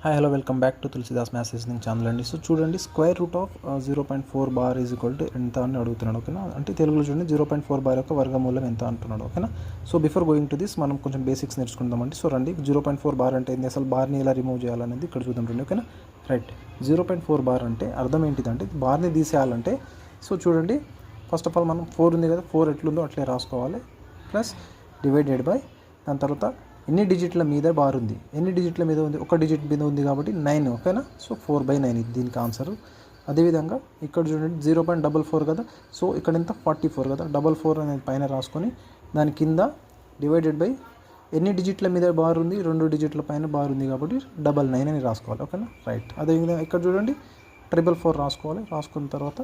Hi hello welcome back to Tulasidas maths reasoning channel అండి. So చూడండి, square root of 0.4 bar is equal to ఎంత అని అడుగుతున్నాడు. ఓకేనా, అంటే తెలుగులో చూడండి 0.4 బార్ యొక్క వర్గమూలం ఎంత అంటున్నాడు. ఓకేనా, so before going to this మనం కొంచెం బేసిక్స్ నేర్చుకుందామండి. సో రండి, 0.4 బార్ అంటే ఏంది, అసలు బార్ని ఎలా రిమూవ్ చేయాలనేది ఇక్కడ చూద్దాం రండి. ఓకేనా, రైట్. 0.4 బార్ అంటే అర్థం ఏంటిదంటే బార్ని తీసేయాలంటే, సో చూడండి, ఫస్ట్ ఆఫ్ ఆల్ మనం 4 ఉంది కదా, 4 ఎట్లుందో అట్లే రాసుకోవాలి, ప్లస్ డివైడెడ్ బై దాని తర్వాత ఎన్ని డిజిట్ల మీద బార్ ఉంది, ఎన్ని డిజిట్ల మీద ఉంది, ఒక డిజిట్ మీద ఉంది కాబట్టి 9. ఓకేనా, సో 4/9 ఇది దీనికి ఆన్సర్. అదేవిధంగా ఇక్కడ చూడండి 0.44 కదా, సో ఇక్కడ ఎంత 44 కదా, 44 అనేది పైన రాసుకొని దాని కింద డివైడెడ్ బై ఎన్ని డిజిట్ల మీద బార్ ఉంది, 2 డిజిట్ల పైన బార్ ఉంది కాబట్టి 99 అని రాసుకోవాలి. ఓకేనా, రైట్. అదేవిధంగా ఇక్కడ చూడండి 444 రాసుకోవాలి. రాసుకున్న తర్వాత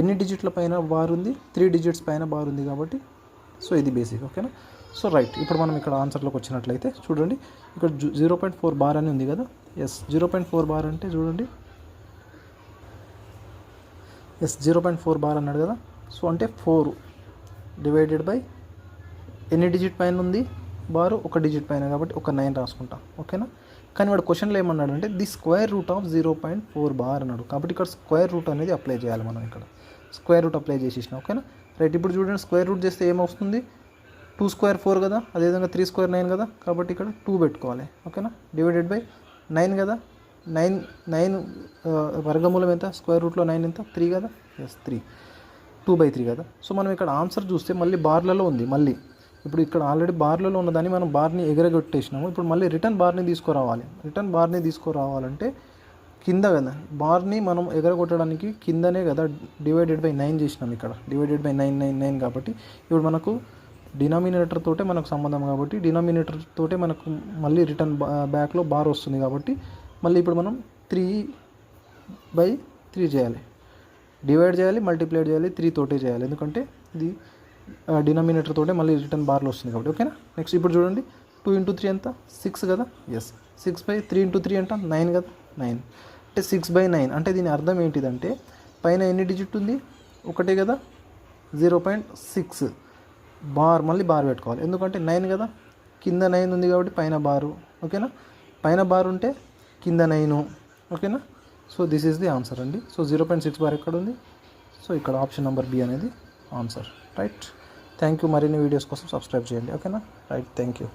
ఎన్ని డిజిట్ల పైన బార్ ఉంది, 3 డిజిట్స్ పైన బార్ ఉంది కాబట్టి సో ఇది బేసిక్. ఓకేనా, సో రైట్. ఇప్పుడు మనం ఇక్కడ ఆన్సర్లోకి వచ్చినట్లయితే చూడండి, ఇక్కడ 0.4 బార్ అని ఉంది కదా. ఎస్, 0.4 బార్ అంటే చూడండి, ఎస్ 0.4 బార్ అన్నాడు కదా. సో అంటే 4 డివైడెడ్ బై ఎన్ని డిజిట్ పైన ఉంది బారు, ఒక డిజిట్ పైన కాబట్టి ఒక 9 రాసుకుంటాం. ఓకేనా, కానీ వాడు క్వశ్చన్లో ఏమన్నాడు అంటే the square root of 0.4 bar అన్నాడు. కాబట్టి ఇక్కడ స్క్వేర్ రూట్ అనేది అప్లై చేయాలి మనం. ఇక్కడ స్క్వేర్ రూట్ అప్లై చేసేసినాం. ఓకేనా, రైట్. ఇప్పుడు చూడండి, స్క్వేర్ రూట్ చేస్తే ఏమవుతుంది, 2 స్క్వేర్ 4 కదా, అదేవిధంగా 3 స్క్వేర్ 9 కదా, కాబట్టి ఇక్కడ 2 పెట్టుకోవాలి. ఓకేనా, డివైడెడ్ బై 9 కదా, 9 వర్గమూలం ఎంత, స్క్వేర్ రూట్లో 9 ఎంత, 3 కదా. ఎస్ 3, 2/3 కదా. సో మనం ఇక్కడ ఆన్సర్ చూస్తే మళ్ళీ బార్లలో ఉంది. మళ్ళీ ఇప్పుడు ఇక్కడ ఆల్రెడీ బార్లలో ఉన్నదాన్ని మనం బార్ని ఎగరగొట్టేసినాము. ఇప్పుడు మళ్ళీ రిటర్న్ బార్ని తీసుకురావాలి. రిటర్న్ బార్ని తీసుకురావాలంటే కింద కదా, బార్ని మనం ఎగరగొట్టడానికి కిందనే కదా డివైడెడ్ బై 9 చేసినాం. ఇక్కడ డివైడెడ్ బై 9 కాబట్టి ఇప్పుడు మనకు డినామినేటర్ తోటే మనకు సంబంధం కాబట్టి డినామినేటర్ తోటే మనకు మళ్ళీ రిటర్న్ బ్యాక్లో బార్ వస్తుంది కాబట్టి మళ్ళీ ఇప్పుడు మనం 3/3 చేయాలి, డివైడ్ చేయాలి, మల్టిప్లై చేయాలి, 3 తోటే చేయాలి, ఎందుకంటే ఇది డినామినేటర్ తోటే మళ్ళీ రిటర్న్ బార్లో వస్తుంది కాబట్టి. ఓకేనా, నెక్స్ట్ ఇప్పుడు చూడండి 2 × 3 ఎంత, 6 కదా. ఎస్, 6/3 × 3 ఎంత, 9 కదా, 9 అంటే 6/9. అంటే దీని అర్థం ఏంటిదంటే పైన ఎన్ని డిజిట్ ఉంది, ఒకటే కదా, 0.6 బార్, మళ్ళీ బార్ పెట్టుకోవాలి ఎందుకంటే 9 కదా, కింద 9 ఉంది కాబట్టి పైన బారు. ఓకేనా, పైన బార్ ఉంటే కింద 9. ఓకేనా, so this is the answer అండి. సో 0.6 బార్ ఎక్కడ ఉంది, సో ఇక్కడ ఆప్షన్ నెంబర్ బి అనేది ఆన్సర్. Right, thank you. మరిన్ని వీడియోస్ కోసం సబ్స్క్రైబ్ చేయండి. ఓకేనా, రైట్, థ్యాంక్ యూ.